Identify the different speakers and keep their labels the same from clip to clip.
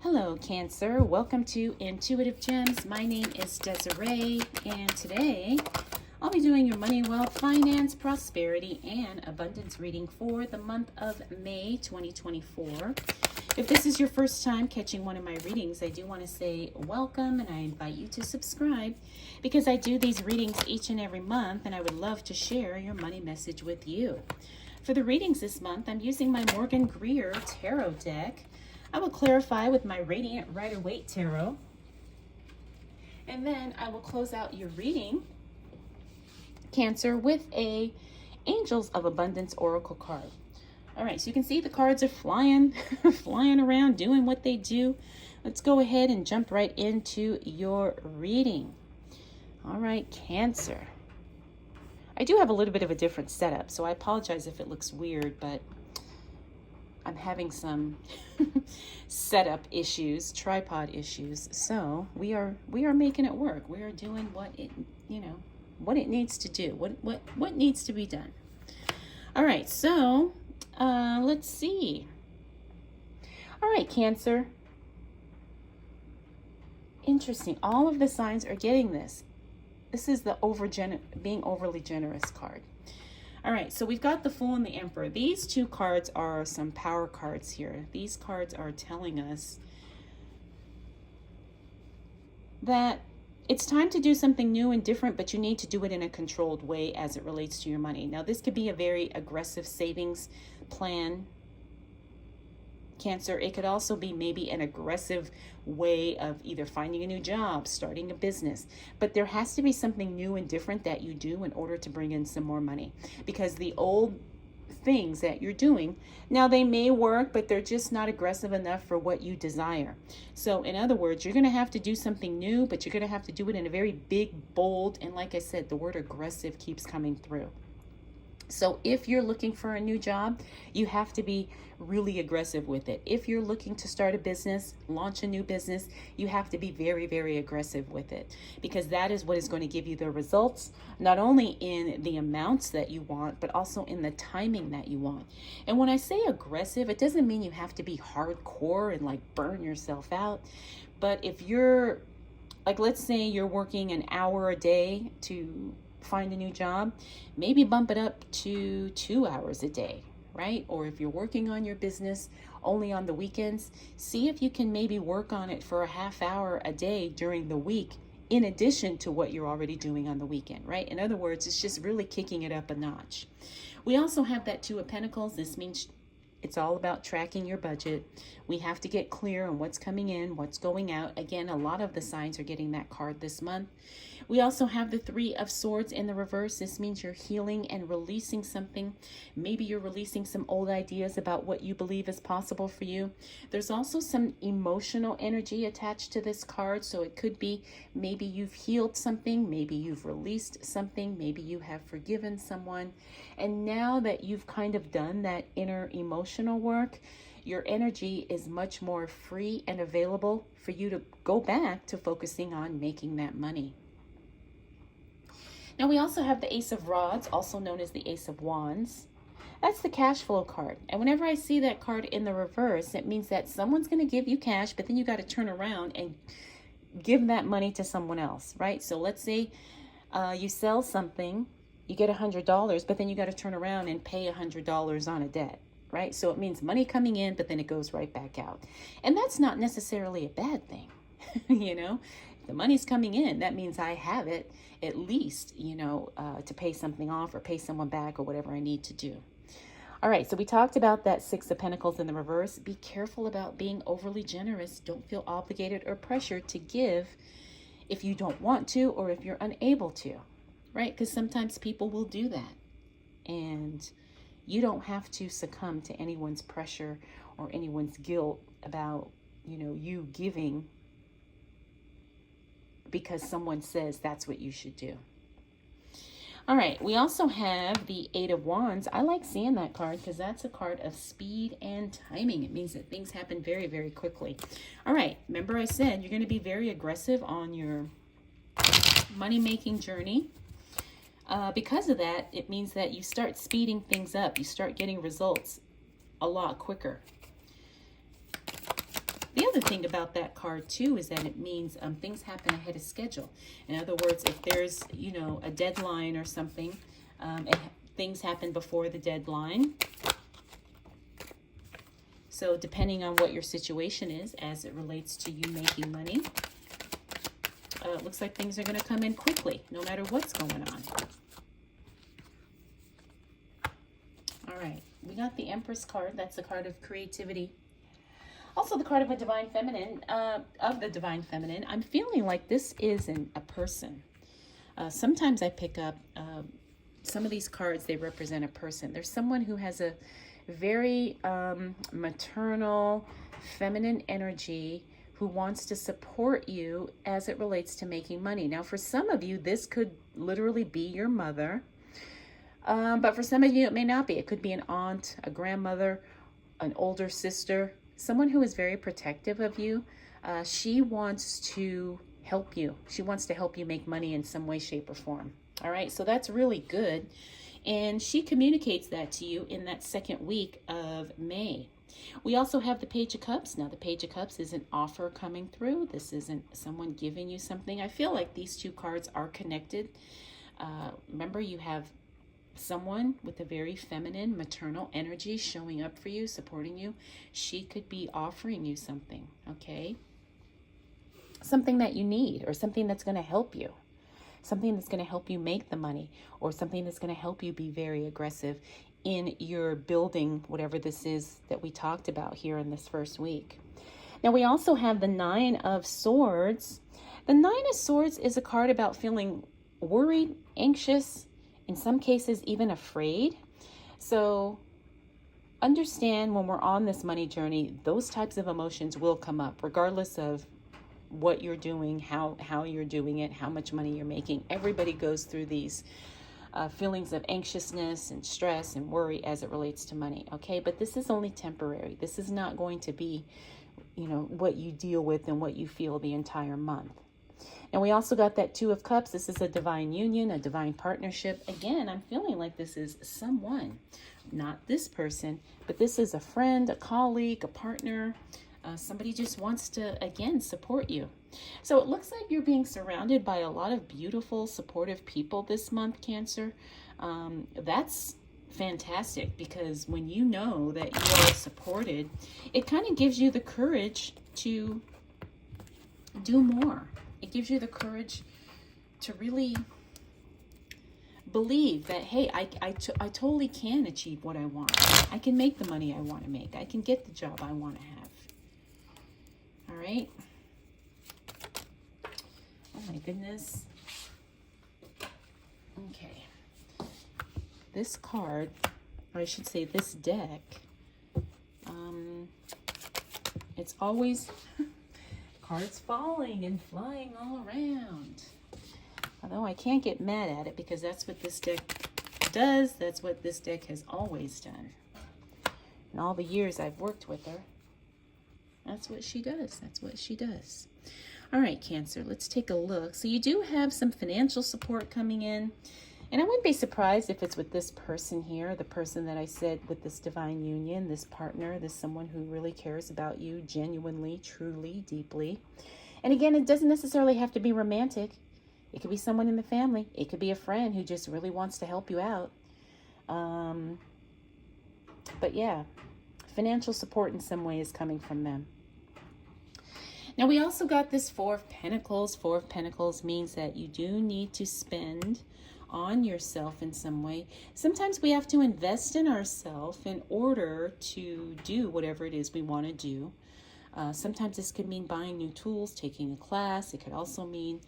Speaker 1: Hello, Cancer. Welcome to Intuitive Gems. My name is Desiree, and today I'll be doing your money, wealth, finance, prosperity, and abundance reading for the month of May 2024. If this is your first time catching one of my readings, I do want to say welcome, and I invite you to subscribe because I do these readings each and every month, and I would love to share your money message with you. For the readings this month, I'm using my Morgan Greer Tarot deck. I will clarify with my Radiant Rider-Waite Tarot. And then I will close out your reading, Cancer, with a Angels of Abundance Oracle card. All right, so you can see the cards are flying, flying around, doing what they do. Let's go ahead and jump right into your reading. All right, Cancer. I do have a little bit of a different setup, so I apologize if it looks weird, but I'm having some setup issues, tripod issues. So we are making it work. We are doing what it needs to do, what needs to be done. All right, so let's see. All right, Cancer. Interesting. All of the signs are getting this. This is the being overly generous card. All right, so we've got the Fool and the Emperor. These two cards are some power cards here. These cards are telling us that it's time to do something new and different, but you need to do it in a controlled way as it relates to your money. Now, this could be a very aggressive savings plan, Cancer. It could also be maybe an aggressive way of either finding a new job, starting a business. But there has to be something new and different that you do in order to bring in some more money. Because the old things that you're doing, now they may work, but they're just not aggressive enough for what you desire. So in other words, you're going to have to do something new, but you're going to have to do it in a very big, bold, and like I said, the word aggressive keeps coming through. So if you're looking for a new job, you have to be really aggressive with it. If you're looking to start a business, launch a new business, you have to be very, very aggressive with it, because that is what is going to give you the results, not only in the amounts that you want, but also in the timing that you want. And when I say aggressive, it doesn't mean you have to be hardcore and like burn yourself out. But if you're like, let's say you're working an hour a day to find a new job, maybe bump it up to 2 hours a day, right? Or if you're working on your business only on the weekends, see if you can maybe work on it for a half hour a day during the week, in addition to what you're already doing on the weekend, right? In other words, it's just really kicking it up a notch. We also have that Two of Pentacles. This means it's all about tracking your budget. We have to get clear on what's coming in, what's going out. Again, a lot of the signs are getting that card this month. We also have the Three of Swords in the reverse. This means you're healing and releasing something. Maybe you're releasing some old ideas about what you believe is possible for you. There's also some emotional energy attached to this card. So it could be maybe you've healed something, maybe you've released something, maybe you have forgiven someone. And now that you've kind of done that inner emotional work, your energy is much more free and available for you to go back to focusing on making that money. Now we also have the Ace of Rods, also known as the Ace of Wands. That's the cash flow card. And whenever I see that card in the reverse, it means that someone's going to give you cash, but then you got to turn around and give that money to someone else, right? So let's say you sell something, you get $100, but then you got to turn around and pay $100 on a debt, right? So it means money coming in, but then it goes right back out. And that's not necessarily a bad thing, you know? The money's coming in, that means I have it at least, to pay something off or pay someone back or whatever I need to do. All right, so we talked about that Six of Pentacles in the reverse. Be careful about being overly generous. Don't feel obligated or pressured to give if you don't want to or if you're unable to, right? Because sometimes people will do that. And you don't have to succumb to anyone's pressure or anyone's guilt about, you giving because someone says that's what you should do. All right, we also have the Eight of Wands. I like seeing that card because that's a card of speed and timing. It means that things happen very, very quickly. All right, remember I said you're going to be very aggressive on your money-making journey. Because of that, it means that you start speeding things up. You start getting results a lot quicker. The other thing about that card too is that it means things happen ahead of schedule. In other words, if there's, you know, a deadline or something, things happen before the deadline. So depending on what your situation is as it relates to you making money, it looks like things are going to come in quickly, no matter what's going on. All right, we got the Empress card. That's the card of creativity. Also the card of a divine feminine, of the divine feminine. I'm feeling like this isn't a person. Sometimes I pick up some of these cards, they represent a person. There's someone who has a very maternal, feminine energy who wants to support you as it relates to making money. Now, for some of you, this could literally be your mother. But for some of you, it may not be. It could be an aunt, a grandmother, an older sister, someone who is very protective of you. She wants to help you. She wants to help you make money in some way, shape, or form. All right, so that's really good. And she communicates that to you in that second week of May. We also have the Page of Cups. Now, the Page of Cups is an offer coming through. This isn't someone giving you something. I feel like these two cards are connected. Remember, you have someone with a very feminine, maternal energy showing up for you, supporting you. She could be offering you something, okay? Something that you need, or something that's going to help you. Something that's going to help you make the money, or something that's going to help you be very aggressive in your building, whatever this is that we talked about here in this first week. Now, we also have the Nine of Swords. The Nine of Swords is a card about feeling worried, anxious, in some cases even afraid. So understand, when we're on this money journey, those types of emotions will come up regardless of what you're doing, how you're doing it, how much money you're making. Everybody goes through these feelings of anxiousness and stress and worry as it relates to money, okay? But this is only temporary. This is not going to be, you know, what you deal with and what you feel the entire month. And we also got that Two of Cups. This is a divine union, a divine partnership. Again, I'm feeling like this is someone, not this person, but this is a friend, a colleague, a partner. Somebody just wants to, again, support you. So it looks like you're being surrounded by a lot of beautiful, supportive people this month, Cancer. That's fantastic, because when you know that you are supported, it kind of gives you the courage to do more. It gives you the courage to really believe that, hey, I totally can achieve what I want. I can make the money I want to make. I can get the job I want to have. All right. Oh my goodness. Okay. This card, or I should say this deck, it's always cards falling and flying all around. Although I can't get mad at it, because that's what this deck does. That's what this deck has always done. In all the years I've worked with her, that's what she does. That's what she does. All right, Cancer, let's take a look. So you do have some financial support coming in. And I wouldn't be surprised if it's with this person here, the person that I said with this divine union, this partner, this someone who really cares about you genuinely, truly, deeply. And again, it doesn't necessarily have to be romantic. It could be someone in the family. It could be a friend who just really wants to help you out. But yeah, financial support in some way is coming from them. Now, we also got this Four of Pentacles. Four of Pentacles means that you do need to spend on yourself in some way. Sometimes we have to invest in ourselves in order to do whatever it is we want to do. Sometimes this could mean buying new tools, taking a class. It could also mean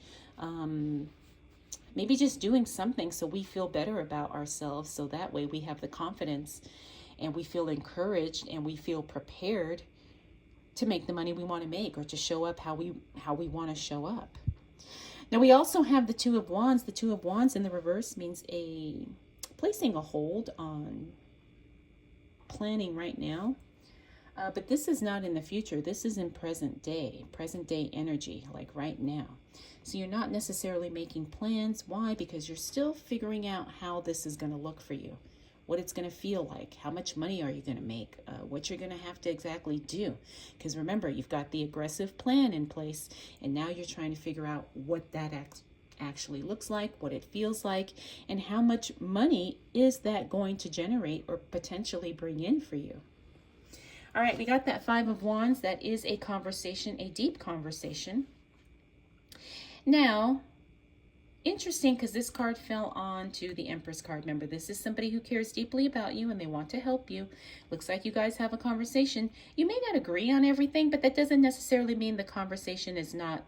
Speaker 1: maybe just doing something so we feel better about ourselves, so that way we have the confidence and we feel encouraged and we feel prepared to make the money we want to make, or to show up how we want to show up. Now, we also have the Two of Wands. The Two of Wands in the reverse means placing a hold on planning right now. But this is not in the future. This is in present day energy, like right now. So you're not necessarily making plans. Why? Because you're still figuring out how this is going to look for you what it's going to feel like, how much money are you going to make, what you're going to have to exactly do. Because remember, you've got the aggressive plan in place, and now you're trying to figure out what that actually looks like, what it feels like, and how much money is that going to generate or potentially bring in for you. All right, we got that Five of Wands. That is a conversation, a deep conversation. Now, interesting, because this card fell on to the Empress card. Remember, this is somebody who cares deeply about you and they want to help you. Looks like you guys have a conversation. You may not agree on everything, but that doesn't necessarily mean the conversation is not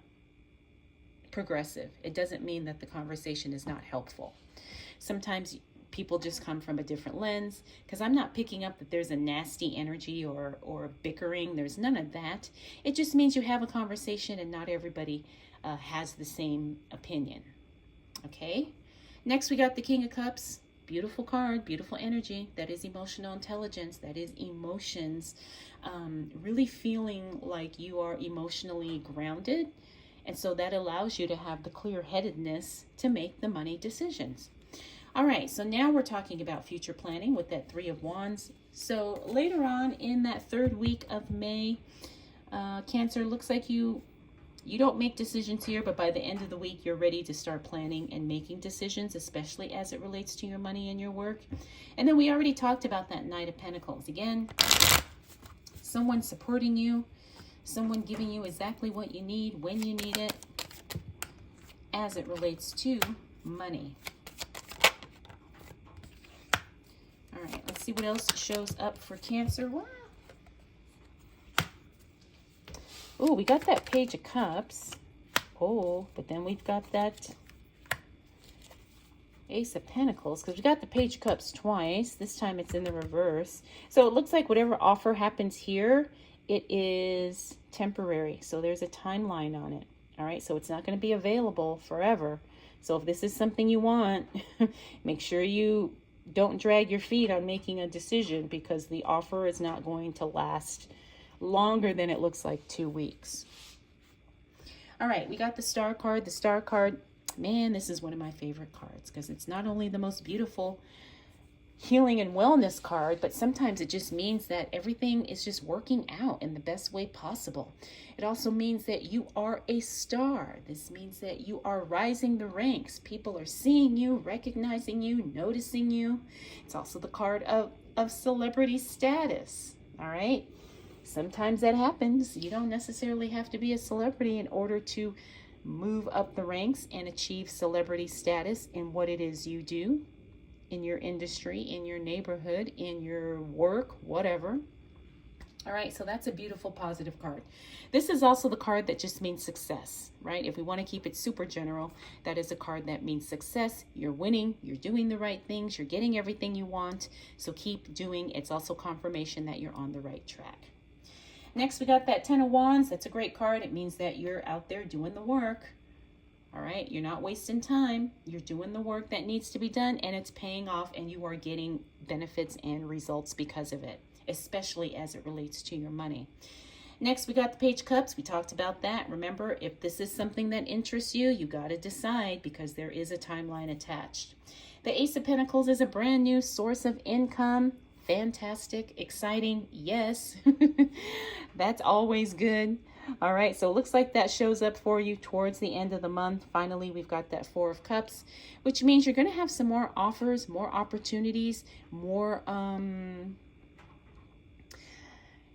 Speaker 1: progressive. It doesn't mean that the conversation is not helpful. Sometimes people just come from a different lens, because I'm not picking up that there's a nasty energy or bickering. There's none of that. It just means you have a conversation and not everybody has the same opinion. Okay, next we got the King of Cups. Beautiful card, beautiful energy. That is emotional intelligence. That is emotions. Really feeling like you are emotionally grounded. And so that allows you to have the clear-headedness to make the money decisions. All right, so now we're talking about future planning with that Three of Wands. So later on in that third week of May, Cancer, looks like you don't make decisions here, but by the end of the week, you're ready to start planning and making decisions, especially as it relates to your money and your work. And then we already talked about that Knight of Pentacles. Again, someone supporting you, someone giving you exactly what you need, when you need it, as it relates to money. All right, let's see what else shows up for Cancer. Wow. Oh, we got that Page of Cups. Oh, but then we've got that Ace of Pentacles, because we got the Page of Cups twice. This time it's in the reverse. So it looks like whatever offer happens here, it is temporary. So there's a timeline on it. All right, so it's not going to be available forever. So if this is something you want, make sure you don't drag your feet on making a decision, because the offer is not going to last longer than it looks like 2 weeks. All right, we got the Star card. The Star card, man, this is one of my favorite cards, because it's not only the most beautiful healing and wellness card, but sometimes it just means that everything is just working out in the best way possible. It also means that you are a star. This means that you are rising the ranks. People are seeing you, recognizing you, noticing you. It's also the card of celebrity status. All right. Sometimes that happens. You don't necessarily have to be a celebrity in order to move up the ranks and achieve celebrity status in what it is you do, in your industry, in your neighborhood, in your work, whatever. All right, so that's a beautiful, positive card. This is also the card that just means success, right? If we want to keep it super general, that is a card that means success. You're winning, you're doing the right things, you're getting everything you want, so keep doing. It's also confirmation that you're on the right track. Next, we got that Ten of Wands. That's a great card. It means that you're out there doing the work. All right, you're not wasting time. You're doing the work that needs to be done, and it's paying off, and you are getting benefits and results because of it, especially as it relates to your money. Next, we got the Page of Cups. We talked about that. Remember, if this is something that interests you, you got to decide, because there is a timeline attached. The Ace of Pentacles is a brand new source of income. Fantastic, exciting, yes. That's always good. All right, so it looks like that shows up for you towards the end of the month. Finally, we've got that Four of Cups, which means you're going to have some more offers, more opportunities, more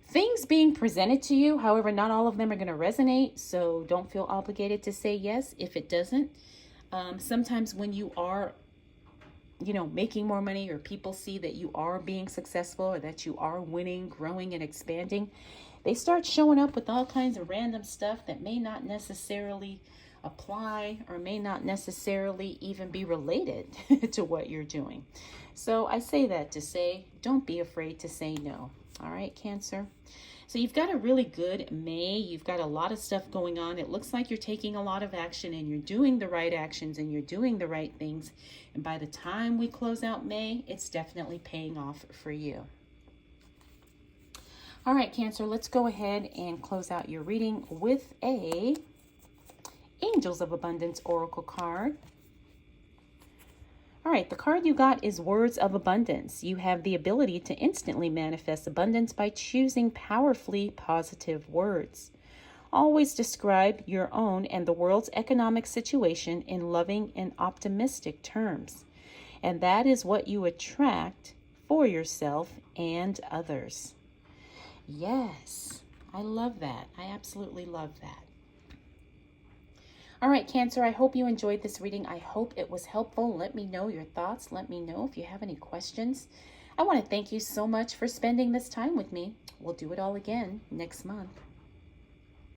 Speaker 1: things being presented to you. However, not all of them are going to resonate, so don't feel obligated to say yes if it doesn't. Sometimes when you are making more money, or people see that you are being successful, or that you are winning, growing, and expanding, they start showing up with all kinds of random stuff that may not necessarily apply, or may not necessarily even be related to what you're doing. So I say that to say, don't be afraid to say no. All right, Cancer. So you've got a really good May. You've got a lot of stuff going on. It looks like you're taking a lot of action, and you're doing the right actions, and you're doing the right things. And by the time we close out May, it's definitely paying off for you. All right, Cancer, let's go ahead and close out your reading with a Angels of Abundance Oracle card. All right, the card you got is Words of Abundance. You have the ability to instantly manifest abundance by choosing powerfully positive words. Always describe your own and the world's economic situation in loving and optimistic terms. And that is what you attract for yourself and others. Yes, I love that. I absolutely love that. All right, Cancer, I hope you enjoyed this reading. I hope it was helpful. Let me know your thoughts. Let me know if you have any questions. I want to thank you so much for spending this time with me. We'll do it all again next month.